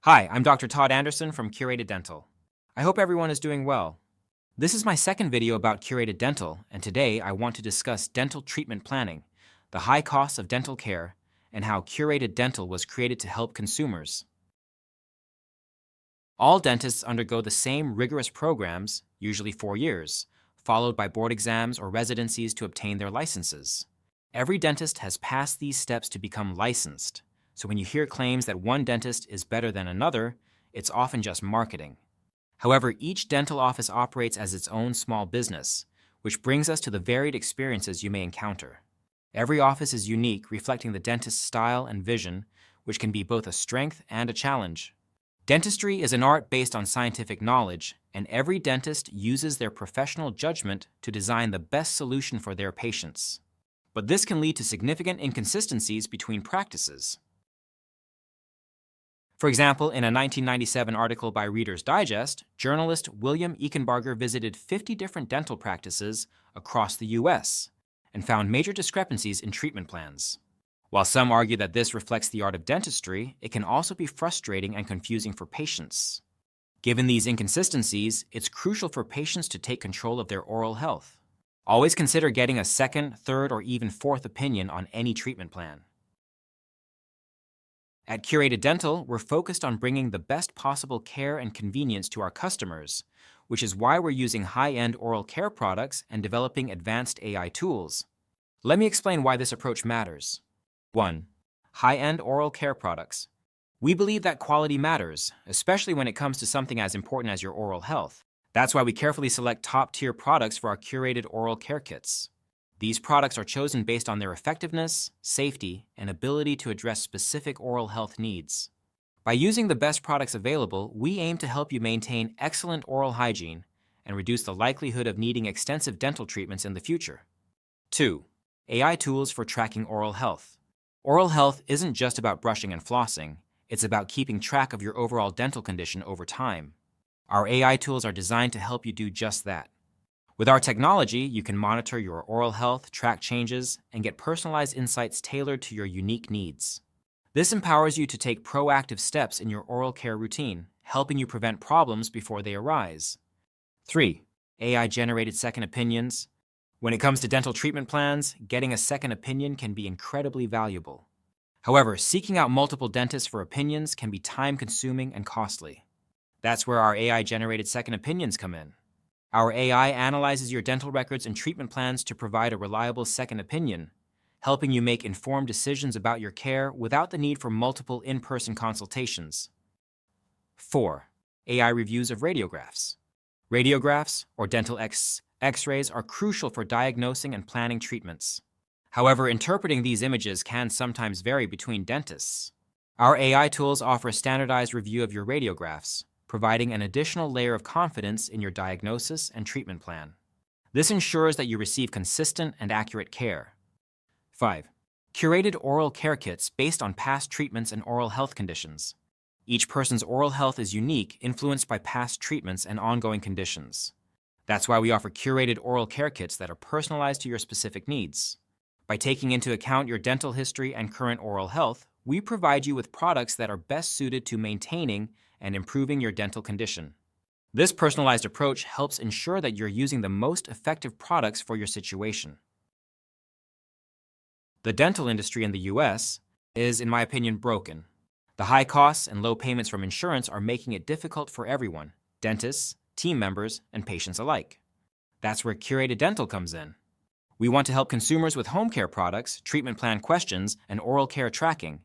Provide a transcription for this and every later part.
Hi, I'm Dr. Todd Anderson from Curated Dental. I hope everyone is doing well. This is my second video about Curated Dental, and today I want to discuss dental treatment planning, the high costs of dental care, and how Curated Dental was created to help consumers. All dentists undergo the same rigorous programs, usually 4 years, followed by board exams or residencies to obtain their licenses. Every dentist has passed these steps to become licensed. So when you hear claims that one dentist is better than another, it's often just marketing. However, each dental office operates as its own small business, which brings us to the varied experiences you may encounter. Every office is unique, reflecting the dentist's style and vision, which can be both a strength and a challenge. Dentistry is an art based on scientific knowledge, and every dentist uses their professional judgment to design the best solution for their patients. But this can lead to significant inconsistencies between practices. For example, in a 1997 article by Reader's Digest, journalist William Eichenbarger visited 50 different dental practices across the U.S. and found major discrepancies in treatment plans. While some argue that this reflects the art of dentistry, it can also be frustrating and confusing for patients. Given these inconsistencies, it's crucial for patients to take control of their oral health. Always consider getting a second, third, or even fourth opinion on any treatment plan. At Curated Dental, we're focused on bringing the best possible care and convenience to our customers, which is why we're using high-end oral care products and developing advanced AI tools. Let me explain why this approach matters. 1. High-end oral care products. We believe that quality matters, especially when it comes to something as important as your oral health. That's why we carefully select top-tier products for our curated oral care kits. These products are chosen based on their effectiveness, safety, and ability to address specific oral health needs. By using the best products available, we aim to help you maintain excellent oral hygiene and reduce the likelihood of needing extensive dental treatments in the future. 2. AI tools for tracking oral health. Oral health isn't just about brushing and flossing, it's about keeping track of your overall dental condition over time. Our AI tools are designed to help you do just that. With our technology, you can monitor your oral health, track changes, and get personalized insights tailored to your unique needs. This empowers you to take proactive steps in your oral care routine, helping you prevent problems before they arise. 3. AI-generated second opinions. When it comes to dental treatment plans, getting a second opinion can be incredibly valuable. However, seeking out multiple dentists for opinions can be time-consuming and costly. That's where our AI-generated second opinions come in. Our AI analyzes your dental records and treatment plans to provide a reliable second opinion, helping you make informed decisions about your care without the need for multiple in-person consultations. 4. AI reviews of radiographs. Radiographs, or dental X-rays, are crucial for diagnosing and planning treatments. However, interpreting these images can sometimes vary between dentists. Our AI tools offer a standardized review of your radiographs, providing an additional layer of confidence in your diagnosis and treatment plan. This ensures that you receive consistent and accurate care. 5. Curated oral care kits based on past treatments and oral health conditions. Each person's oral health is unique, influenced by past treatments and ongoing conditions. That's why we offer curated oral care kits that are personalized to your specific needs. By taking into account your dental history and current oral health, we provide you with products that are best suited to maintaining and improving your dental condition. This personalized approach helps ensure that you're using the most effective products for your situation. The dental industry in the U.S. is, in my opinion, broken. The high costs and low payments from insurance are making it difficult for everyone, dentists, team members, and patients alike. That's where Curated Dental comes in. We want to help consumers with home care products, treatment plan questions, and oral care tracking,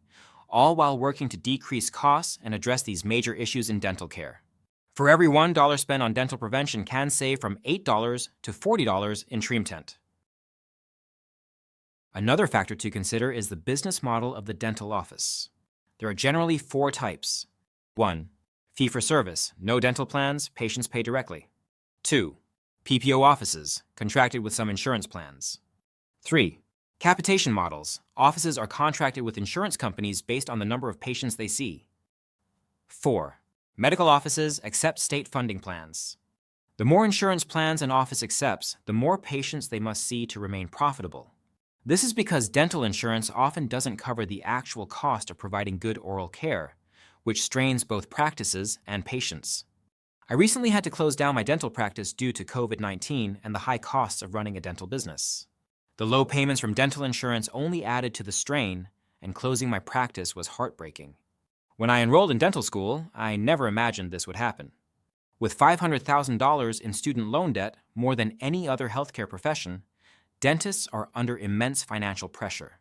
all while working to decrease costs and address these major issues in dental care. For every $1 spent on dental prevention can save from $8 to $40 in treatment. Another factor to consider is the business model of the dental office. There are generally 4 types. 1. Fee-for-service, no dental plans, patients pay directly. 2. PPO offices, contracted with some insurance plans. 3. Capitation models. Offices are contracted with insurance companies based on the number of patients they see. 4. Medical offices accept state funding plans. The more insurance plans an office accepts, the more patients they must see to remain profitable. This is because dental insurance often doesn't cover the actual cost of providing good oral care, which strains both practices and patients. I recently had to close down my dental practice due to COVID-19 and the high costs of running a dental business. The low payments from dental insurance only added to the strain, and closing my practice was heartbreaking. When I enrolled in dental school, I never imagined this would happen. With $500,000 in student loan debt, more than any other healthcare profession, dentists are under immense financial pressure.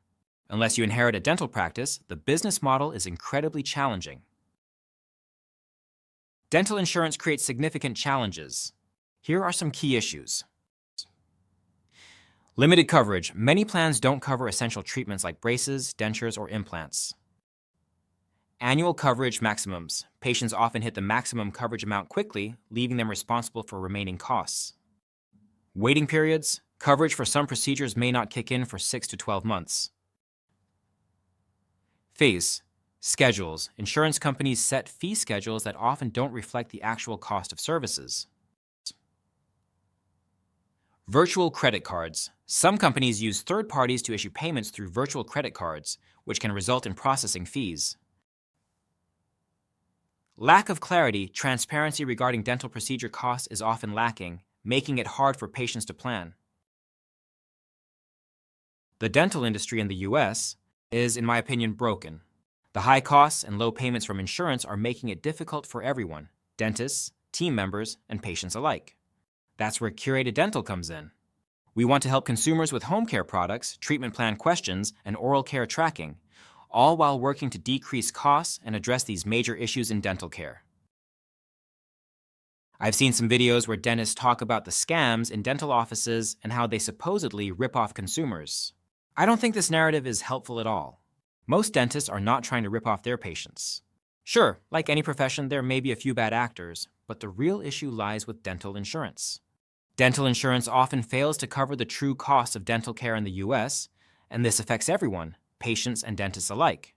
Unless you inherit a dental practice, the business model is incredibly challenging. Dental insurance creates significant challenges. Here are some key issues. Limited coverage. Many plans don't cover essential treatments like braces, dentures, or implants. Annual coverage maximums. Patients often hit the maximum coverage amount quickly, leaving them responsible for remaining costs. Waiting periods. Coverage for some procedures may not kick in for 6 to 12 months. Fees. Schedules. Insurance companies set fee schedules that often don't reflect the actual cost of services. Virtual credit cards. Some companies use third parties to issue payments through virtual credit cards, which can result in processing fees. Lack of clarity. Transparency regarding dental procedure costs is often lacking, making it hard for patients to plan. The dental industry in the US is, in my opinion, broken. The high costs and low payments from insurance are making it difficult for everyone, dentists, team members, and patients alike. That's where Curated Dental comes in. We want to help consumers with home care products, treatment plan questions, and oral care tracking, all while working to decrease costs and address these major issues in dental care. I've seen some videos where dentists talk about the scams in dental offices and how they supposedly rip off consumers. I don't think this narrative is helpful at all. Most dentists are not trying to rip off their patients. Sure, like any profession, there may be a few bad actors, but the real issue lies with dental insurance. Dental insurance often fails to cover the true costs of dental care in the US, and this affects everyone, patients and dentists alike.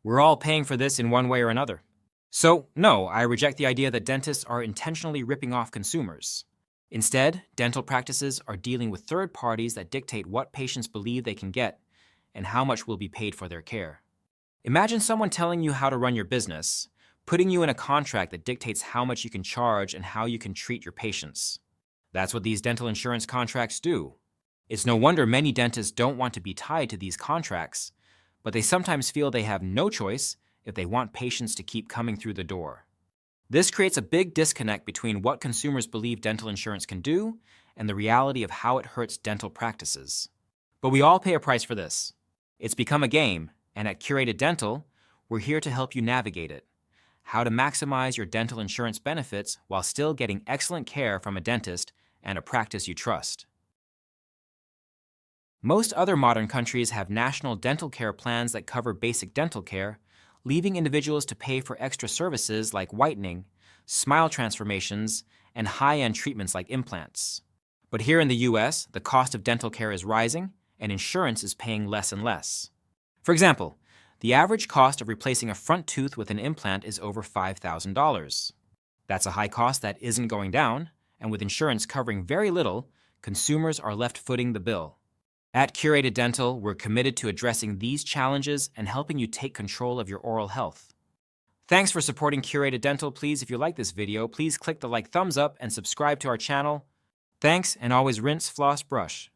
We're all paying for this in one way or another. So, no, I reject the idea that dentists are intentionally ripping off consumers. Instead, dental practices are dealing with third parties that dictate what patients believe they can get and how much will be paid for their care. Imagine someone telling you how to run your business, putting you in a contract that dictates how much you can charge and how you can treat your patients. That's what these dental insurance contracts do. It's no wonder many dentists don't want to be tied to these contracts, but they sometimes feel they have no choice if they want patients to keep coming through the door. This creates a big disconnect between what consumers believe dental insurance can do and the reality of how it hurts dental practices. But we all pay a price for this. It's become a game, and at Curated Dental, we're here to help you navigate it. How to maximize your dental insurance benefits while still getting excellent care from a dentist and a practice you trust. Most other modern countries have national dental care plans that cover basic dental care, leaving individuals to pay for extra services like whitening, smile transformations, and high-end treatments like implants. But here in the US, the cost of dental care is rising, and insurance is paying less and less. For example, the average cost of replacing a front tooth with an implant is over $5,000. That's a high cost that isn't going down, and with insurance covering very little, consumers are left footing the bill. At Curated Dental, we're committed to addressing these challenges and helping you take control of your oral health. Thanks for supporting Curated Dental. Please, if you like this video, please click the thumbs up and subscribe to our channel. Thanks, and always rinse, floss, brush.